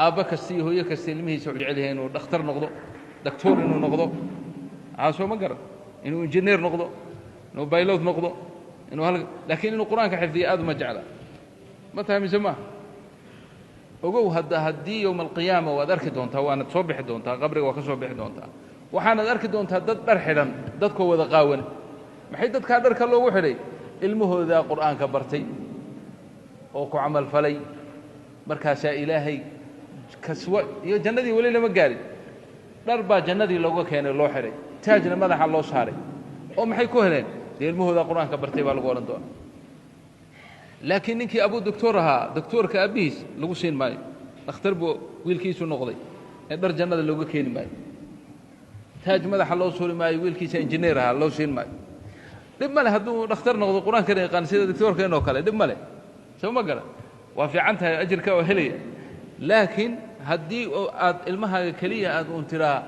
aabba kastii hooyo kastii ilmihiisa wuxuu jecel yahay inuu dhakhtar noqdo daktoor inuu noqdo soo ma garan inuu injineer noqdo inuu baylot noqdo inuu laakiin inuu qur-aanka xifdiyo aad uma jecla ma fahmaysa ma ogow haddii yowma alqiyaama waad arki doontaa waanad soo bixi doontaa qabriga waa ka soo bixi doontaa waxaanad arki doontaa dad dhar xidhan dadkoo wada qaawan maxay dadkaa dharka loogu xidhay ilmahoodaa qur'aanka bartay oo ku camal falay markaasaa ilaahay kaswa iyo jannadii weli lama gaarin dhar baa jannadii looga keenay loo xidhay taajna madaxa loo saaray oo maxay ku heleen dee ilmahoodaa qur'aanka bartay baa lagu odhan doonaa laakiin ninkii abuu doctor ahaa doctoorka aabbihiis lagu siin maayo dhakhtar buu wiilkiisu noqday ee dhar jannada looga keeni maayo taaj madaxa loo suuri maayo wiilkiisa injineer ahaa loo siin maayo dhib male hadduu dhakhtar noqdo qur-aankana yaqaan sida doctoorkeenoo kale dhib male soo ma garan waa fiican tahay ajirka oo helaya laakiin haddii aad ilmahaaga keliya aad uun tiraa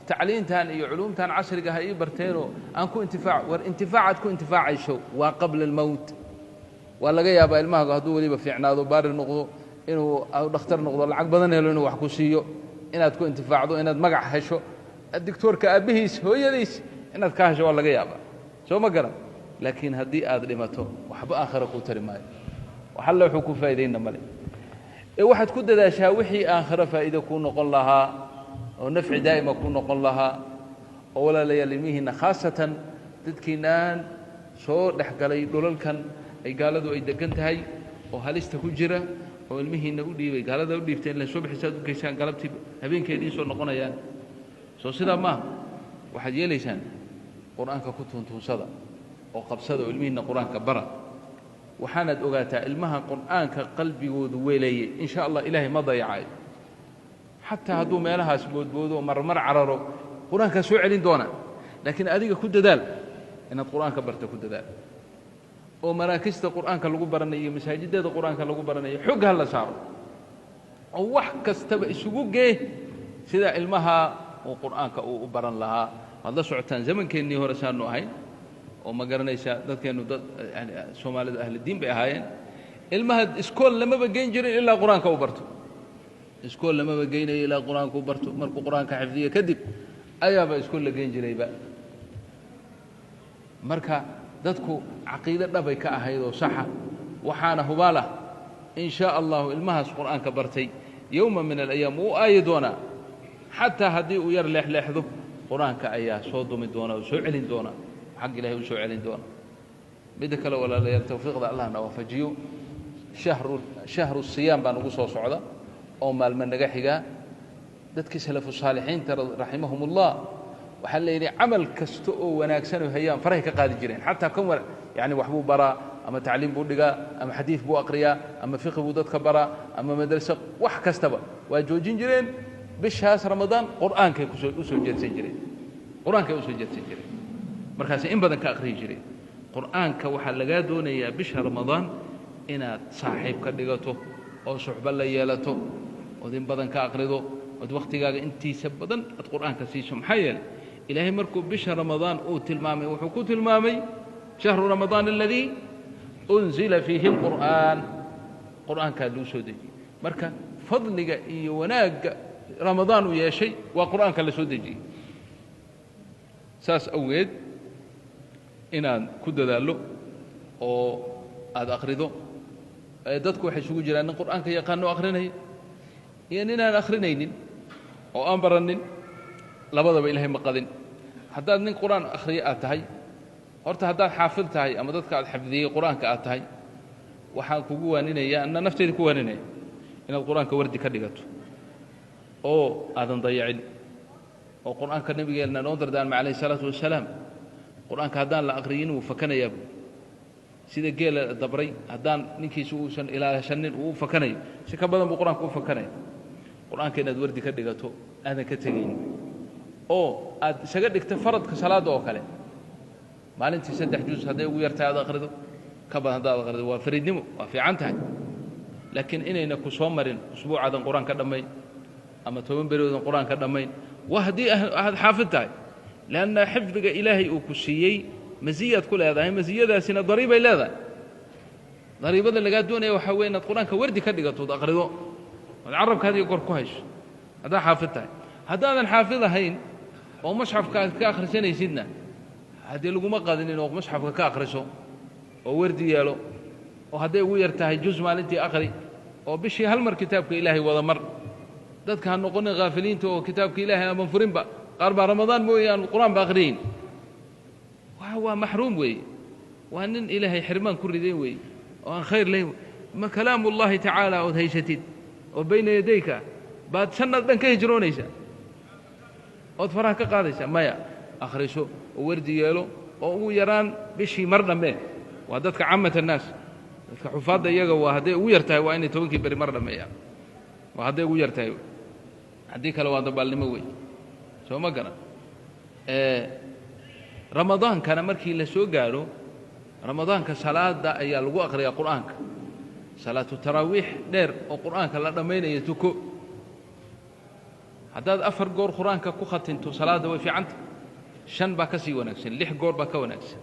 tacliintan iyo culuumtan casriga ha ii barteenoo aan ku intifaac war intifaacaad ku intifaacayso waa qabla almowt waa laga yaabaa ilmahaagu hadduu weliba fiicnaado baari noqdo inuu dhakhtar noqdo lacag badan helo inuu wax ku siiyo inaad ku intifaacdo inaad magac hesho doctoorka aabbihiis hooyadiis inaad ka hesho waa laga yaabaa soo ma garan laakiin haddii aad dhimato waxba aakhira kuu tari maayo wax alle wuxuu ku faa'iidayna male ee waxaad ku dadaashaa wixii aakhira faa'iido kuu noqon lahaa oo nafci daa'ima kuu noqon lahaa oo walaalayaal ilmihiinna khaasatan dadkiinaan soo dhex galay dhulalkan ay gaaladu ay degan tahay oo halista ku jira oo ilmihiinna u dhiibay gaalada u dhiibteen la soo bixisaad u geysaan galabtii habeenkay idiin soo noqonayaan soo sidaa maaha waxaad yeelaysaan qur-aanka ku tuuntuunsada oo qabsada oo ilmihiinna qur-aanka bara waxaanaad ogaataa ilmaha qur'aanka qalbigoodu weeleeyey in sha allah ilaahay ma dayacayo xataa hadduu meelahaas boodboodo oo marmar cararo qur-aankaa soo celin doona laakiin adiga ku dadaal inaad qur'aanka barta ku dadaal oo maraakista qur'aanka lagu baranayo iyo masaajidada qur'aanka lagu baranayo xog ha la saaro oo wax kastaba isugu gee sida ilmaha uu qur'aanka uu u baran lahaa waad la socotaan zamankeenii hore saanu ahayn oo ma garanaysaa dadkeennu dad soomaalidu ahli diin bay ahaayeen ilmaha iskool lamaba geyn jirin ilaa qur-aanka u barto iskool lamaba geynayo ilaa qur-aanka u barto markuu qur-aanka xifdiyo kadib ayaaba iskool la geyn jirayba marka dadku caqiide dhabay ka ahayd oo saxa waxaana hubaalah in shaa allahu ilmahaas qur'aanka bartay yowma min alayaam wuu aayi doonaa xataa haddii uu yar leexleexdo qur-aanka ayaa soo dumi doona oo soo celin doona xag ilahay u soo celin doona midda kale walaalayaal tawfiiqda allahna waafajiyo shahru siyaam baa nagu soo socda oo maalmo naga xigaa dadkii salafu saalixiinta raximahumullah waxaa la yidhi camal kasta oo wanaagsan oo hayaan farahay ka qaadi jireen xataa kan yani wax buu baraa ama tacliim buu dhigaa ama xadiid buu aqriyaa ama fiqi buu dadka baraa ama madraso wax kastaba waa joojin jireen bishaas ramadaan qur'aankay u soo jeedsan jireen qur'aankay u soo jeedsan jireen markaasay in badan ka aqriyi jireen qur'aanka waxaa lagaa doonayaa bisha ramadaan inaad saaxiib ka dhigato oo suxba la yeelato ood in badan ka aqrido ood wakhtigaaga intiisa badan aad qur'aanka siiso maxaa yeelay ilaahay markuu bisha ramadaan uu tilmaamay wuxuu ku tilmaamay shahru ramadaan aladii unzila fiihi alqur'aan qur'aankaa luu soo dejiyey marka fadliga iyo wanaagga ramadaan uu yeeshay waa qur'aanka la soo dejiyey saas awgeed inaad ku dadaallo oo aad akhrido dadku waxay isugu jiraan nin qur'aanka yaqaano akhrinaya iyo ninaan akhrinaynin oo aan baranin labadaba ilaahay ma qadin haddaad nin qur'aan akhriye aad tahay horta haddaad xaafid tahay ama dadka aad xafdiyey qur'aanka aad tahay waxaan kugu waaninaya anna nafteyda ku waaninaya inaad qur'aanka wardi ka dhigato oo aadan dayacin oo qur'aanka nabigeenna noo dardaarmay calayhi salaatu wasalaam qur'aanka haddaan la aqriyin wuu fakanayaa sida geela dabray haddaan ninkiisa uusan ilaashanin uu fakanayo si ka badan buu qur'aanka u fakanaya qur'aanka inaad wardi ka dhigato aadan ka tegaynin oo aad isaga dhigta faradka salaadda oo kale maalintii 3 juz hadday ugu yartahay aad akhrido ka badan haddaad akhrido waa fariidnimo waa fiican tahay laakiin inayna ku soo marin usbuucaadan qur'aanka dhammayn ama 10 beriyoodan qur'aanka dhammayn waa haddii aad xaafid tahay lanna xifdiga ilaahay uu ku siiyey masiyaad ku leedahay masiyadaasina dariibay leedahay dariibada lagaa doonaya waxaa weeye inaad qur'aanka wardi ka dhigato od akhrido عربك هذه يقول كويس هذا حافظته هذا حافظه هين أو مصحف كآخر سنة يسيدنا هذه لقوا مقاد إنه مصحف كآخرسه أو ورد يالو وهذا ويرتاح جزء مالتي آخري أو بشي هالمر كتابك إلهي ولا مر ذاتك هنقولنا غافلين تو كتابك إلهي منفرين بقى قرب رمضان مو يعني القرآن باخرين وهو محروم وي وأن إلهي حرمان كل ذي وي وأن خير لي ما كلام الله تعالى وهيشتيد وبين يديك بعد سنة بن كيجرون إيشا أطفرها كقادسة مايا أخرسو ووردي يالو ويران بشي مرنا به وهذاتك عامة الناس حفاظ يجا وهذا ويرتاي وإني توكي بري مرنا مايا وهذا ويرتاي هذيك لو هذا بالنموي شو ما قرأ رمضان كان مركي لسوق قالوا رمضان كصلاة دا أيال وأقرأ القرآن صلاة التراويح دير القرآن كلا دمين يتوكو هذا أفر جور قرآن كقخة انتو صلاة دوي في عنت شن باكسي ونكسن لح جور باكا ونكسن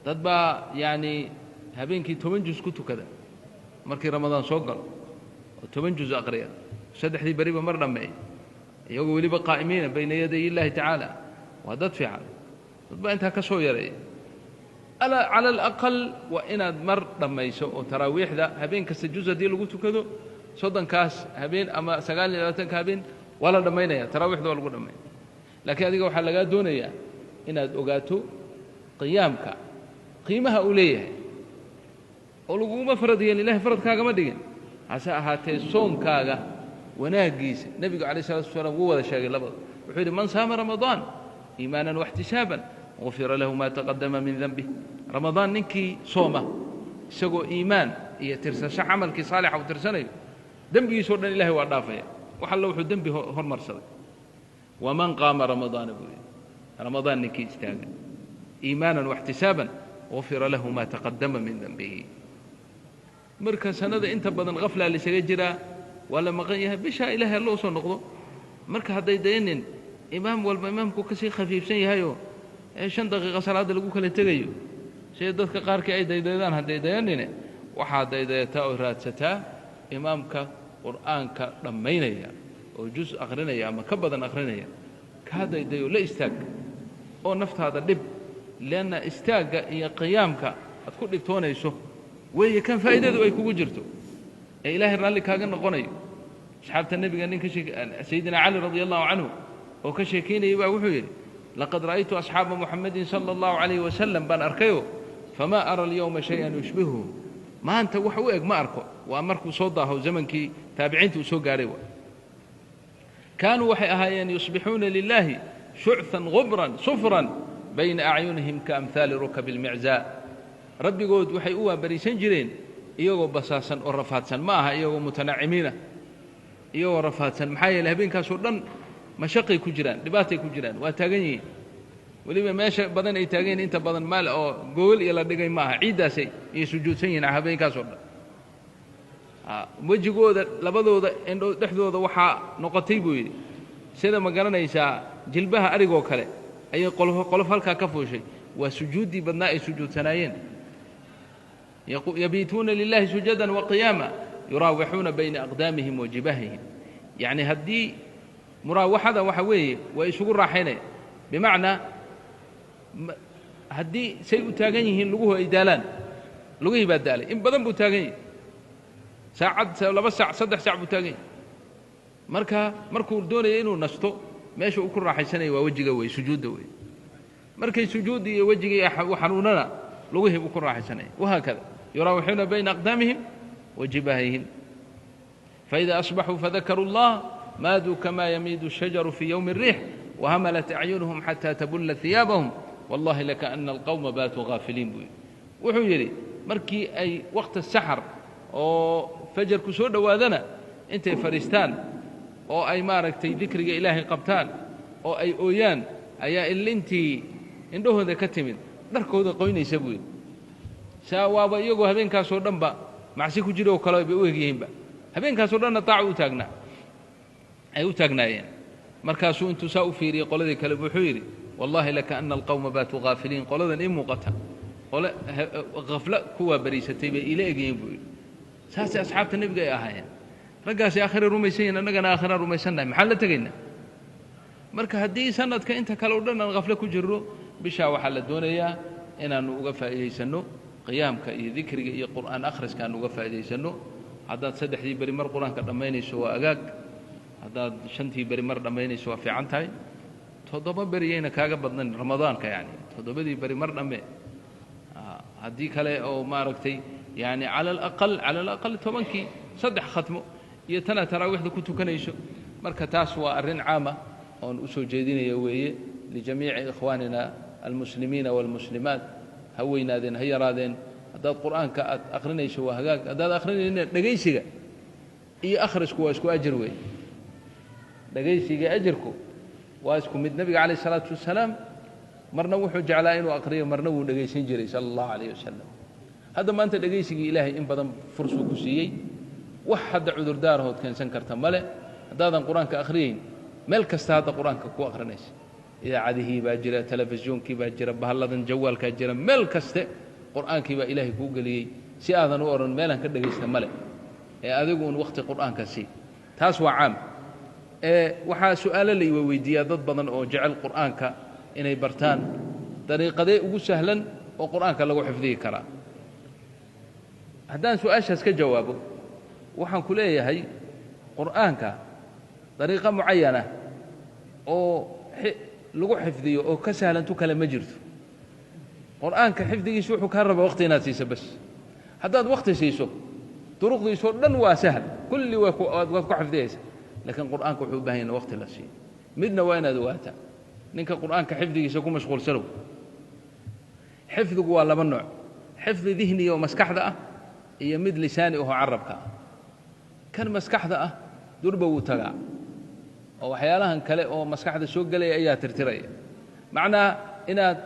تدبا يعني هبين كي تمنجز كتو كذا مركي رمضان سوقل وتمنجز أقرأ سدح دي بريبة مرة معي يقول لي قائمين بين يدي الله تعالى وهذا فعل تدبا انت كسو يري ألا على الأقل وإن مر لما يسوء تراويح ذا هبين كسجوزة دي لقوتو كذو صدن كاس هبين أما سقال لاتك هبين ولا دمينا يا تراويح ذا ولا دمين لكن هذه حلقات دونية إن أوقاتو قيامك قيمها أوليه ولقوا مفرديا لله فرد كاغا مدين عسى هاتي صوم كاغا وناقيس النبي عليه الصلاة والسلام هو ذا شاقي لبض وحيد من صام رمضان إيمانا واحتسابا غفر له ما تقدم من ذنبه رمضان نكي صومه سقو إيمان يترسى عملك صالح أو ترسني ذنبي يسورنا لله وعرافه وحل لوح ذنبي هو مرسل ومن قام رمضان بوي رمضان نكي استاغ إيمانا واحتسابا غفر له ما تقدم من ذنبه مركز سنة انت بدن غفلة لسجرة ولا مغيها بشا إله الله صنقضه مركز هذا يدين إمام والإمام كوكسي خفيف سي هايو 5 daqiiqo salaada lagu kala tagayo shay dadka qaarka ay daydayaan haday dayanine waxa daydayta oo raadsataa imaamka quraanka dhameynaya oo juz aqrinaya ama ka badan aqrinaya ka daydayo la istaag oo naftaada dib leena istaaga iyo qiyaamka ad ku dhigtoonayso way kan faa'iidadu ay kugu jirto ee ilaahay raalli kaaga noqonayo asxaabta nabiga ninka sayyidina ali radiyallahu anhu oo ka sheekeynayay baa wuxuu yiri لقد رأيت أصحاب محمد صلى الله عليه وسلم بان أركيو فما أرى اليوم شيئا يشبهه ما أنت وحوئك ما أركو وأمركو صوده زمنك تابعين وسوق عريوة كانوا وحي أهايان يصبحون لله شعثا غبرا صفرا بين أعينهم كأمثال ركب المعزاء ربي قود وحي أوها بريسان جرين إيوه بساسا ورفاتسا ماها إيوه متنعمين إيوه رفاتسا محايا لهبين كاسوردان مشقي كجران دباتي كجران واتاغني ولما ماشي بدن اي تاغين انت بدن مال او قول يلا دغاي ما عيداسي اي سجودسين habeen ka soo dhan wajigooda labadooda indho dhaxdooda waxa noqotay buu yiri sida ma garanaysa jilbaha arigoo kale ay qolof halka ka fooshay waa sujuudi badnaa ay sujuudsanayeen يبيتون لله سجدا وقياما يراوحون بين اقدامهم وجباههم يعني هدي مراوحة وحوي ويسوق راحينه بمعنى هدي سيء تاجنيه لجوه إدالان لجوه بدالي إن بدن بتاجني ساعد ولا بس صدق ساعة بتاجني مركو دون إنه نشطه ماشي وكل راح يسني ووجهه ويسجود وي مركي سجود وجهه وحنوننا لجوه وكل راح يسني وهكذا يراوحون بين أقدامهم وجباههم فإذا أصبحوا فذكروا الله مادوا كما يميد الشجر في يوم الريح وهملت أعينهم حتى تبل ثيابهم والله لكأن القوم باتوا غافلين بي وحيري مركي أي وقت السحر أو فجر كسور دوادنا انت فريستان أو أي ماركتي ذكر إلهي قبتان أو أي أويان أي اللي انت عنده هذا كتمن دركو هذا قوين يسوي ساوابا يوغو هبين كاسور دنبا معسيكو جيرو كلاو بيوهيين با هبين كاسور دن طاعو تاغنا أي وتاغنايين مركاسو انتو ساو فيري قولدي كلا بوحيري والله لكأن القوم باتوا غافلين قولدا إن موقتا قول غفلة كوا بريستي بي إلى جيم بوي ساس أصحاب النبي جاي أهاين raggaasi aakhira rumaysan yihiin annagana aakhiraan rumaysannahay maxaan la tegaynaa marka haddii sanadka inta kale o dhan aan qafle ku jirro bishaa waxaa la doonayaa inaannu uga faa'iidaysanno qiyaamka iyo dikriga iyo qur'aan akhriska aan uga faa'iidaysanno haddaad saddexdii beri mar qur-aanka dhammaynayso waa agaag haddaad shantii beri mar dhammaynayso waa fiican tahay toddoba beri yayna kaaga badnan ramadaanka yani toddobadii beri mar dhamme haddii kale oo maaragtay yani cala alaqal tobankii saddex khatmo iyo tana taraawiixda ku tukanayso marka taas waa arrin caama oon u soo jeedinaya weeye lijamiici ikhwaanina almuslimiina waalmuslimaat ha weynaadeen ha yaraadeen haddaad qur'aanka aad akhrinayso waa hagaag haddaad akhrinayna dhegaysiga iyo akhrisku waa isku ajir weeye dhegaysiga ajirku waa isku mid nebiga calayh isalaatu wasalaam marna wuxuu jeclaa inuu akhriyo marna wuu dhegaysan jiray sala allahu calayh wasalam hadda maanta dhegaysigii ilaahay in badan fursuu ku siiyey wax hadda cudurdaarahood keensan karta male haddaadan qur-aanka akhriyayn meel kasta hadda qur-aanka ku akhrinaysa idaacadihii baa jira telefisyonkii baa jira bahalladan jawaalkaa jira meel kaste qur'aankii baa ilaahay kuu geliyey si aadan u odhan meelaan ka dhegaysta male ee adigu un wakhti qur'aanka sii taas waa caam waxaa su'aalo la iwa weydiiyaa dad badan oo jecel qur'aanka inay bartaan dariiqadee ugu sahlan oo qur'aanka lagu xifdiyi karaa haddaan su-aashaas ka jawaabo waxaan ku leeyahay qur'aanka dariiqo mucayana oo lagu xifdiyo oo ka sahlantu kale ma jirto qur'aanka xifdigiisa wuxuu kaa raba waqti inaad siiso bas haddaad waqti siiso duruqdiisoo dhan waa sahal kulli waad ku xifdiyaysa laakiin qur'aanka wuxuu u baahan yahay waqti la siiyo midna waa inaad ogaataa ninka qur'aanka xifdigiisa ku mashquulsanow xifdigu waa laba nooc xifdi dihniya oo maskaxda ah iyo mid lisaani ahoo carabka ah kan maskaxda ah durba wuu tagaa oo waxyaalahan kale oo maskaxda soo gelaya ayaa tirtiraya macnaa inaad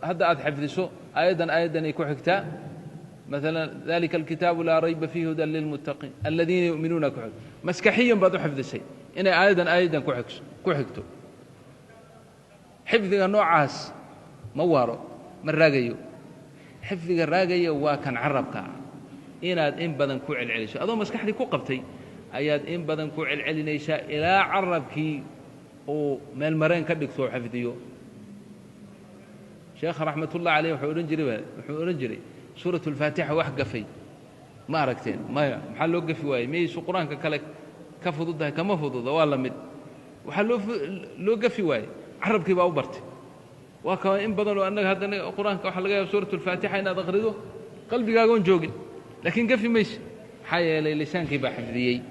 hadda aad xifdiso aayaddan ay ku xigtaa مثلا ذلك الكتاب لا ريب فيه هدى للمتقين الذين يؤمنون كحك مسكحيا بعض حفظ الشيء إن آيدا كحكتو حفظ النوع عاس موارو من راقيو حفظ الراقيو وكان عربك إن بدن كوع العليشة أظن مسكح لي كوقبتي أياد إن بدن كوع العليشة إلى عربك ومن المرين كدكتور حفظيو شيخ رحمة الله عليه وحورنجري سورة الفاتحة وحقفي ما أركتين ما محل وقفي واي ميسو قرآن كلك كفض ضدها كما فض والله من وحل وقفي واي عرب كي باوبرت وكان إن بدلوا أنك هذا القرآن كحلقة سورة الفاتحة إن أغرده قلبي قاقون جوجل لكن قفي ميش حيا لسان كي بحفظيي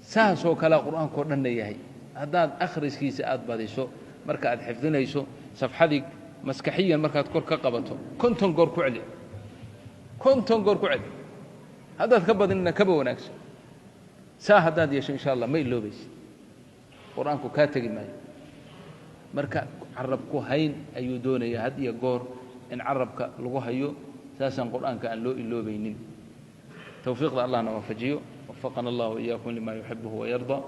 ساسو كلا قرآن كورنا ياهي هذا أخرس كيس أدباديسو مركا أدحفظنا يسو صفحتك مسكحيا مركا تكور كقبته كنتم قور كعلي كنتم قور كعلي هذا تكبد إننا كبه ونكس ساهداد يش إن شاء الله ما يلو بيس قرآنكو كاتقي ماي مركا عربكو هين أيو دوني هدي قور إن عربك لغو هيو ساسا قرآنك أن لو إلو بينين توفيق الله نوفجيو وفقنا الله وإياكم لما يحبه ويرضى